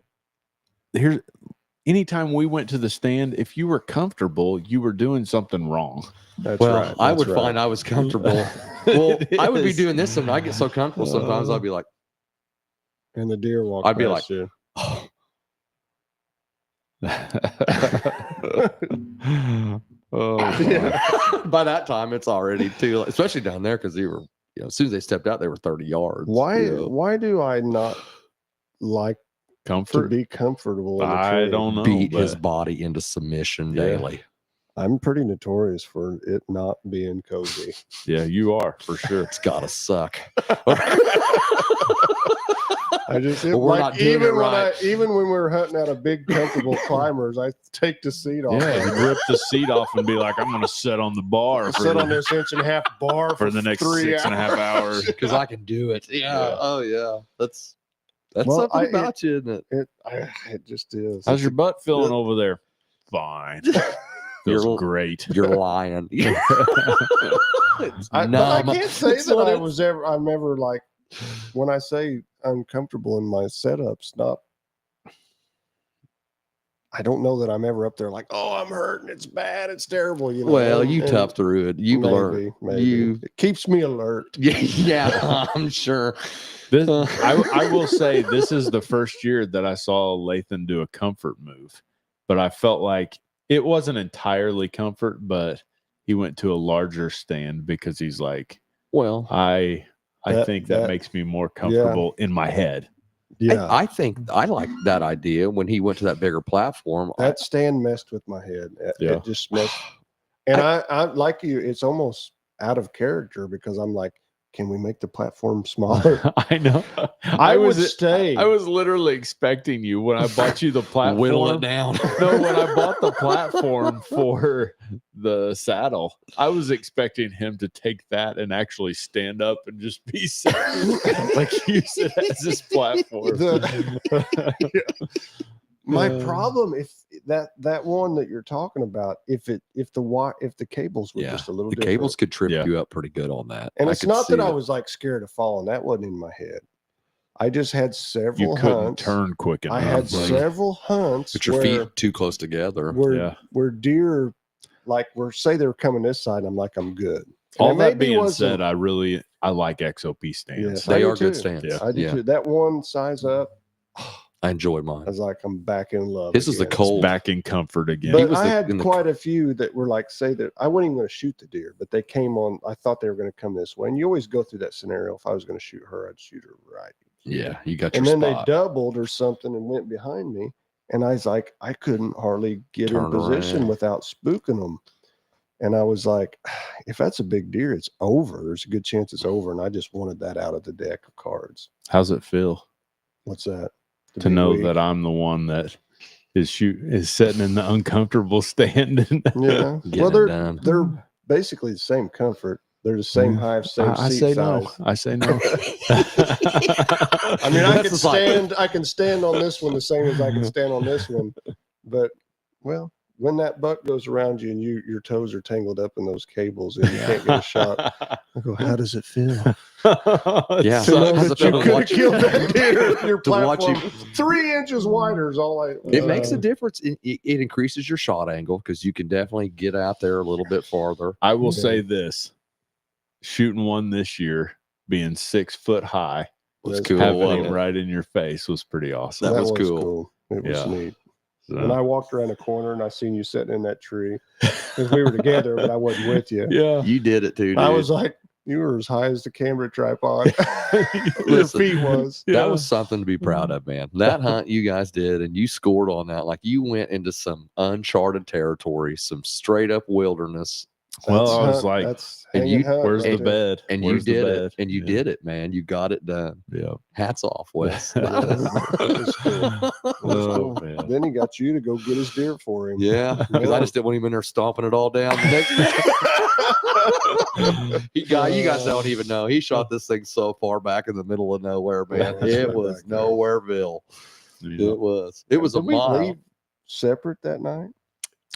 anytime we went to the stand, if you were comfortable, you were doing something wrong. That's Well, right. I That's would right. find I was comfortable. Well, It I would be is. doing this, and I get so comfortable sometimes. I'd be like, And the deer walk I'd be past like, you. oh, Oh, Yeah. by that time, it's already too, especially down there because they were, as soon as they stepped out, they were 30 yards. Why? you know. Why do I not like to comfort. be comfortable in a I tree? don't know. Beat his but body into submission Yeah. daily. I'm pretty notorious for it not being cozy. yeah, you are for sure. It's gotta suck. I just Well, we're not doing it right. Even when we were hunting out of big comfortable climbers, I take the seat off. Yeah, and rip the seat off and be like, I'm going to sit on the bar Sit on the, this 1.5 inch bar for the next 3 6.5 hours. Because I can do it. Yeah. Oh yeah. That's Well, something about you, isn't it? It just is. How's It's your a- butt feeling over there? Fine. Feels You're- great. You're lying. It's but I numb. can't say That's that what it- I'm ever like, when I say uncomfortable in my setups, not, I don't know that I'm ever up there like, oh, I'm hurting. It's bad. It's terrible. You know. Well, and- you and tough through it. You've learned. Maybe. It keeps me alert. Yeah, I'm sure. This, I will say this is the first year that I saw Lathan do a comfort move, but I felt like it wasn't entirely comfort, but he went to a larger stand because he's like, Well, I think that makes me more comfortable in my head. Yeah. I think I like that idea when he went to that bigger platform. That stand messed with my head. Yeah. It just messed. And I like you, it's almost out of character because I'm like, can we make the platform smaller? I know. I would stay. I was literally expecting you when I bought you the platform. Whittle it down. No, when I bought the platform for the saddle, I was expecting him to take that and actually stand up and just be set, like use it as his platform. My problem, if that one that you're talking about, if the cables were just a little The different. cables could trip Yeah. you up pretty good on that. And I it's could not see that I it. was like scared of falling. That wasn't in my head. I just had several You couldn't hunts. turn quick enough. I had like- several hunts Put your where, feet too close together. where deer, like, say they were coming this side, I'm like, I'm good. And All it that maybe being wasn't- said, I like XOP stands. Yes, I They do are good too. stands. Yeah. I do Yeah. too. That one size up, I enjoy I mine. was like, I'm back in love. This is the again. cold. Back in comfort again. But was I the- had in the- quite a few that were like, say that I wasn't even going to shoot the deer, but they came on. I thought they were going to come this way. And you always go through that scenario. If I was going to shoot her, I'd shoot her right. Yeah, you got your And then spot. they doubled or something and went behind me. And I was like, I couldn't hardly get Turn in position around. without spooking them. And I was like, if that's a big deer, it's over. There's a good chance it's over. And I just wanted that out of the deck of cards. How's it feel What's that? to be know weak? that I'm the one that is sitting in the uncomfortable stand? Yeah. Getting Well, it they're done. they're basically the same comfort. They're the same hive, same I seat say size. no. I say no. I mean, That's just like- I can stand on this one the same as I can stand on this one. But well, when that buck goes around you and your toes are tangled up in those cables and you can't get a shot, I go, how does it feel? Yeah. To know how's that it you feel to could have watch killed that deer if your to watch platform 3 inches wider is all I. It makes a difference. It increases your shot angle because you can definitely get out there a little bit farther. I will Yeah. say this: shooting one this year, being 6 foot high, Was That's cool. having wasn't it it? right in your face was pretty awesome. That was cool. It was Yeah. neat. So, When I walked around a corner and I seen you sitting in that tree, because we were together, but I wasn't with you. yeah. You did it too, dude. I was like, you were as high as the camera tripod. Your Listen, feet was. Yeah. That was something to be proud of, man. That hunt you guys did, and you scored on that. Like you went into some uncharted territory, some straight up wilderness, Well, That's I was hunt- like, that's and hanging you- hunt Where's right the there. bed? and Where's the you did bed? it, and you Yeah. did it, man. You got it done. Yeah. Hats off, Wes. It was cool. Oh, man. Then he got you to go get his deer for him. Yeah, because I just didn't want him in there stomping it all down. The next you guys don't even know. He shot this thing so far back in the middle of nowhere, man. That's It right was back there. nowhereville. Yeah. It was. It was a Did we mile. leave separate that night?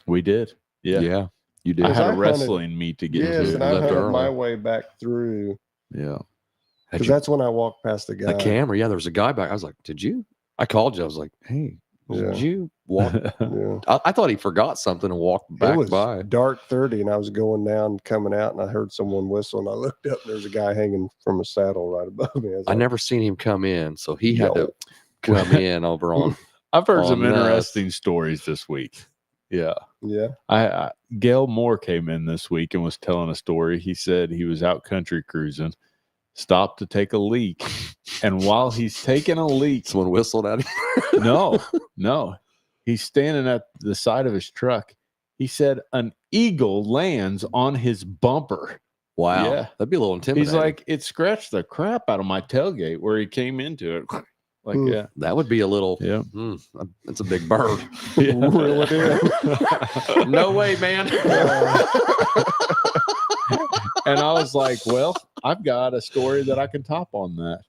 We did. Yeah. Yeah, you did. I had I a hunted- wrestling meet to get Yes, to. and I left hunted my early. way back through Yeah. Had because you- that's when I walked past the guy. the camera. Yeah, there was a guy back. I was like, "Did you?" I called you. I was like, "Hey, Did you walk? Yeah. I thought he forgot something and walked back It was by. dark 30, and I was going down, coming out, and I heard someone whistle, and I looked up, and there's a guy hanging from a saddle right above me. I never seen him come in, so he had Yo. to come in over on. I've heard some on us. interesting stories this week. Yeah. Yeah. Gail Moore came in this week and was telling a story. He said he was out country cruising, stopped to take a leak, and while he's taking a leak, Someone whistled at him. no, he's standing at the side of his truck. He said an eagle lands on his bumper. Wow, Yeah. that'd be a little intimidating. He's like, it scratched the crap out of my tailgate where he came into it. Like, yeah. that would be a little. Yeah. That's a big bird. Really did. No way, man. And I was like, well, I've got a story that I can top on that.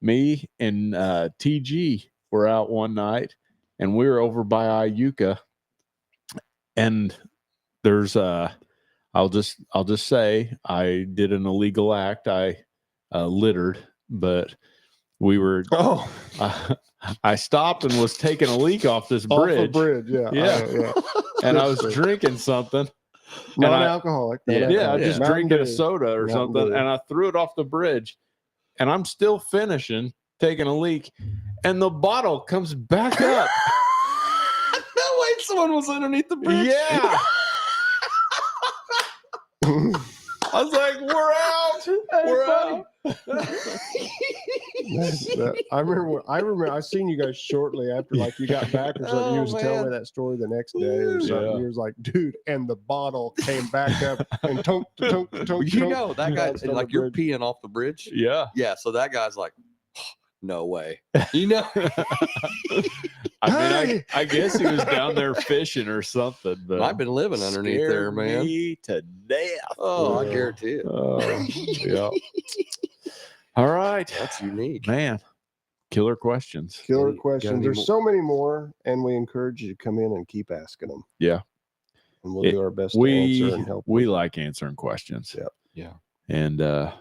Me and TG were out one night, and we were over by Iuka, and there's I'll just say I did an illegal act. I littered, but we were I stopped and was taking a leak off this bridge. Off the bridge, yeah. Yeah. And I was drinking something. Non-alcoholic. Yeah, I just Mountain drinking a Dew. soda or Mountain something, Dew. and I threw it off the bridge, and I'm still finishing taking a leak, and the bottle comes back up. No way, someone was underneath the bridge. Yeah. I was like, we're out. We're out. I remember I seen you guys shortly after, like you got back or something. You was telling me that story the next day or something. Yeah. You was like, dude, and the bottle came back up and tonk. You know that guy, bounced on like the you're bridge. peeing off the bridge. Yeah. Yeah, so that guy's like, no way. You know, I mean, I guess he was down there fishing or something, but I've been living underneath there, scared man. me to death. Oh, I Yeah. guarantee it. Yeah. All right, That's unique. man. Killer questions. Killer Got questions. any There's more? so many more, and we encourage you to come in and keep asking them. Yeah. And we'll do our best to answer and help. We like answering questions. Yep. Yeah. And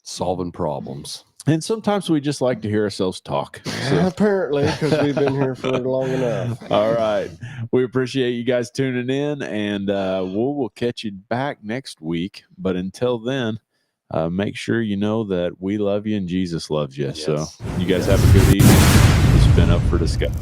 Solving problems. and sometimes we just like to hear ourselves talk. So- Apparently, because we've been here for long enough. all right. We appreciate you guys tuning in, and we'll catch you back next week. But until then, make sure you know that we love you and Jesus loves you. Yes. So you guys have a good evening. It's been up for discussion.